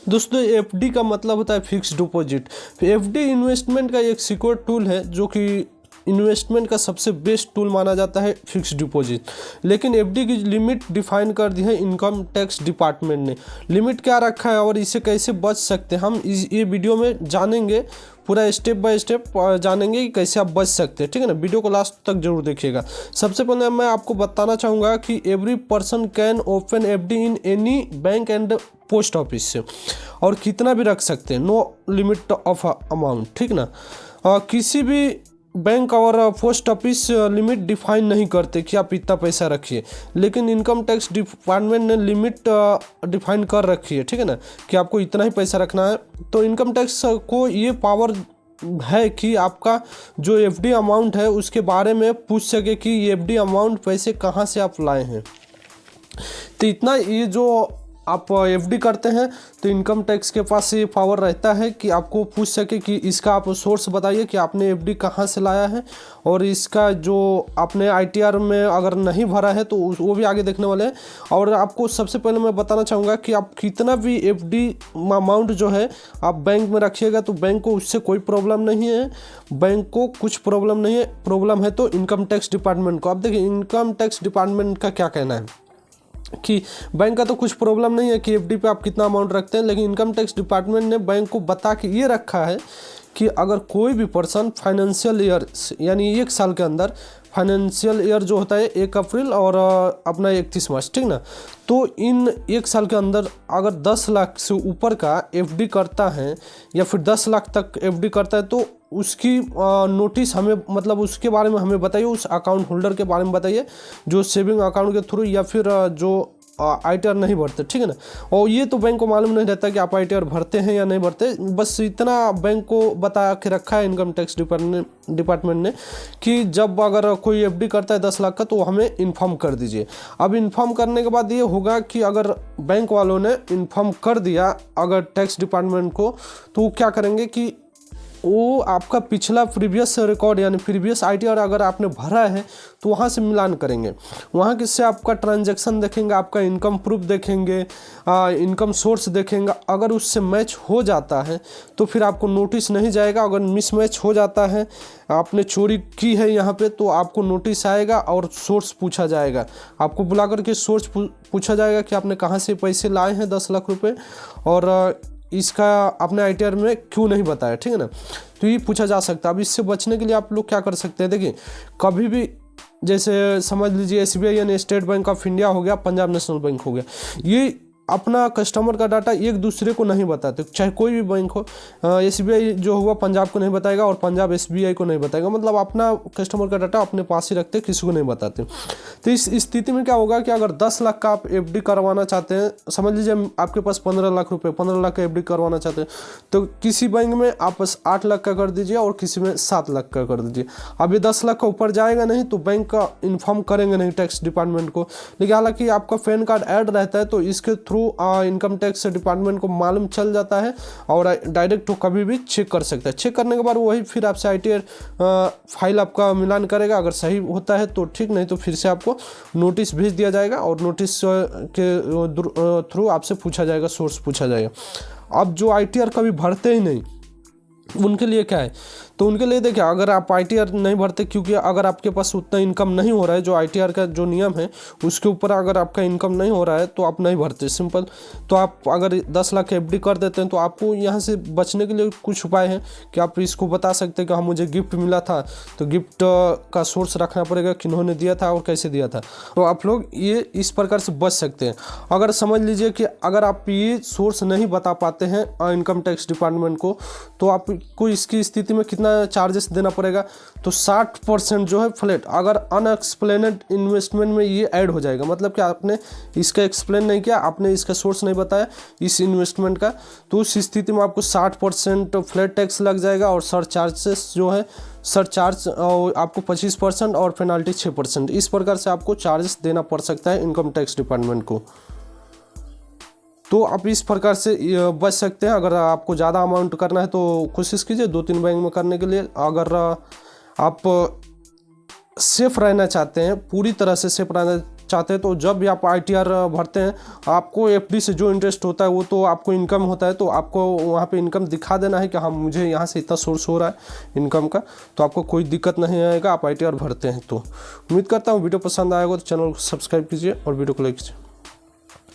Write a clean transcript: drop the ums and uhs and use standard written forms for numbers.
दोस्तों एफडी का मतलब होता है फिक्स डिपॉजिट। एफडी इन्वेस्टमेंट का एक सिक्योर टूल है जो कि इन्वेस्टमेंट का सबसे बेस्ट टूल माना जाता है फिक्स डिपॉजिट। लेकिन एफडी की लिमिट डिफाइन कर दी है इनकम टैक्स डिपार्टमेंट ने। लिमिट क्या रखा है और इसे कैसे बच सकते हैं हम ये वीडियो में जानेंगे, पूरा स्टेप बाय स्टेप जानेंगे कि कैसे आप बच सकते हैं। ठीक है ना, वीडियो को लास्ट तक जरूर देखिएगा। सबसे पहले मैं आपको बताना चाहूँगा कि every person can open FD in any bank and post office से, और कितना भी रख सकते हैं, नो लिमिट ऑफ अमाउंट। ठीक ना, किसी भी बैंक और पोस्ट ऑफिस लिमिट डिफाइन नहीं करते कि आप इतना पैसा रखिए, लेकिन इनकम टैक्स डिपार्टमेंट ने लिमिट डिफाइन कर रखी है। ठीक है ना, कि आपको इतना ही पैसा रखना है। तो इनकम टैक्स को ये पावर है कि आपका जो एफडी अमाउंट है उसके बारे में पूछ सके कि ये एफडी अमाउंट पैसे कहाँ से आप लाए हैं। तो इतना ये जो आप एफडी करते हैं तो इनकम टैक्स के पास ये पावर रहता है कि आपको पूछ सके कि इसका आप सोर्स बताइए कि आपने एफडी कहाँ से लाया है, और इसका जो आपने आईटीआर में अगर नहीं भरा है तो वो भी आगे देखने वाले हैं। और आपको सबसे पहले मैं बताना चाहूँगा कि आप कितना भी एफडी अमाउंट जो है आप बैंक में रखिएगा तो बैंक को उससे कोई प्रॉब्लम नहीं है, बैंक को कुछ प्रॉब्लम नहीं है। प्रॉब्लम है तो इनकम टैक्स डिपार्टमेंट को। आप देखिए इनकम टैक्स डिपार्टमेंट का क्या कहना है कि बैंक का तो कुछ प्रॉब्लम नहीं है कि एफडी पे आप कितना अमाउंट रखते हैं, लेकिन इनकम टैक्स डिपार्टमेंट ने बैंक को बता के ये रखा है कि अगर कोई भी पर्सन फाइनेंशियल ईयर यानी एक साल के अंदर, फाइनेंशियल ईयर जो होता है 1 अप्रैल और अपना 31 मार्च, ठीक ना, तो इन एक साल के अंदर अगर 10 लाख से ऊपर का एफडी करता है या फिर 10 लाख तक एफडी करता है तो उसकी नोटिस हमें, मतलब उसके बारे में हमें बताइए, उस अकाउंट होल्डर के बारे में बताइए जो सेविंग अकाउंट के थ्रू या फिर जो आईटीआर नहीं भरते। ठीक है ना, और ये तो बैंक को मालूम नहीं रहता कि आप आईटीआर भरते हैं या नहीं भरते, बस इतना बैंक को बता के रखा है इनकम टैक्स डिपार्टमेंट ने कि जब अगर कोई एफडी करता है 10 लाख का तो हमें इन्फॉर्म कर दीजिए। अब इन्फॉर्म करने के बाद ये होगा कि अगर बैंक वालों ने इन्फॉर्म कर दिया अगर टैक्स डिपार्टमेंट को, तो वो क्या करेंगे कि वो आपका पिछला प्रीवियस रिकॉर्ड यानी प्रीवियस आईटीआर अगर आपने भरा है तो वहाँ से मिलान करेंगे। वहाँ किससे आपका ट्रांजैक्शन देखेंगे, आपका इनकम प्रूफ देखेंगे, इनकम सोर्स देखेंगे। अगर उससे मैच हो जाता है तो फिर आपको नोटिस नहीं जाएगा। अगर मिसमैच हो जाता है, आपने चोरी की है यहाँ पे, तो आपको नोटिस आएगा और सोर्स पूछा जाएगा। आपको बुला करके सोर्स पूछा जाएगा कि आपने कहाँ से पैसे लाए हैं 10 लाख रुपये, और इसका आपने आईटीआर में क्यों नहीं बताया। ठीक है ना, तो ये पूछा जा सकता है। अब इससे बचने के लिए आप लोग क्या कर सकते हैं, देखिए कभी भी जैसे समझ लीजिए एसबीआई यानी स्टेट बैंक ऑफ इंडिया हो गया, पंजाब नेशनल बैंक हो गया, ये अपना कस्टमर का डाटा एक दूसरे को नहीं बताते, चाहे कोई भी बैंक हो। एसबीआई जो हुआ पंजाब को नहीं बताएगा और पंजाब एसबीआई को नहीं बताएगा, मतलब अपना कस्टमर का डाटा अपने पास ही रखते, किसी को नहीं बताते। तो इस स्थिति में क्या होगा कि अगर 10 लाख का आप एफडी करवाना चाहते हैं, समझ लीजिए आपके पास 15 लाख रुपये, 15 लाख का एफडी करवाना चाहते हैं, तो किसी बैंक में आप बस 8 लाख का कर दीजिए और किसी में 7 लाख का कर दीजिए। अब ये 10 लाख का ऊपर जाएगा नहीं तो बैंक का इन्फॉर्म करेंगे नहीं टैक्स डिपार्टमेंट को। लेकिन हालांकि आपका पैन कार्ड ऐड रहता है तो इसके थ्रू इनकम टैक्स डिपार्टमेंट को मालूम चल जाता है और डायरेक्ट वो कभी भी चेक कर सकता है। चेक करने के बाद वही फिर आपसे आईटीआर फाइल आपका मिलान करेगा। अगर सही होता है तो ठीक, नहीं तो फिर से आपको नोटिस भेज दिया जाएगा और नोटिस के थ्रू आपसे पूछा जाएगा, सोर्स पूछा जाएगा। अब जो आईटीआर कभी भरते ही नहीं उनके लिए क्या है, तो उनके लिए देखिए अगर आप आईटीआर नहीं भरते, क्योंकि अगर आपके पास उतना इनकम नहीं हो रहा है, जो आईटीआर का जो नियम है उसके ऊपर अगर आपका इनकम नहीं हो रहा है तो आप नहीं भरते, सिंपल। तो आप अगर 10 लाख एफडी कर देते हैं तो आपको यहाँ से बचने के लिए कुछ उपाय हैं कि आप इसको बता सकते हैं कि हाँ मुझे गिफ्ट मिला था, तो गिफ्ट का सोर्स रखना पड़ेगा, किन्होंने दिया था और कैसे दिया था। तो आप लोग ये इस प्रकार से बच सकते हैं। अगर समझ लीजिए कि अगर आप ये सोर्स नहीं बता पाते हैं इनकम टैक्स डिपार्टमेंट को, तो आपको इसकी स्थिति में कितना चार्जेस देना पड़ेगा, तो 60% जो है फ्लैट। अगर अनएक्सप्लेनेड इन्वेस्टमेंट में ये ऐड हो जाएगा, मतलब कि आपने इसका एक्सप्लेन नहीं किया, आपने इसका सोर्स नहीं बताया इस इन्वेस्टमेंट का, तो उस स्थिति में आपको 60% फ्लैट टैक्स लग जाएगा। और सर चार्जेस जो है, सर चार्ज आपको 25% और पेनाल्टी 6%, इस प्रकार से आपको चार्जेस देना पड़ सकता है इनकम टैक्स डिपार्टमेंट को। तो आप इस प्रकार से बच सकते हैं। अगर आपको ज़्यादा अमाउंट करना है तो कोशिश कीजिए 2-3 बैंक में करने के लिए। अगर आप सेफ रहना चाहते हैं, पूरी तरह से सेफ रहना चाहते हैं तो जब भी आप ITR भरते हैं आपको FD से जो इंटरेस्ट होता है वो तो आपको इनकम होता है, तो आपको वहाँ पे इनकम दिखा देना है कि हाँ मुझे यहाँ से इतना सोर्स हो रहा है इनकम का, तो आपको कोई दिक्कत नहीं आएगा आप ITR भरते हैं तो। उम्मीद करता हूँ वीडियो पसंद आएगा तो चैनल को सब्सक्राइब कीजिए और वीडियो को लाइक कीजिए।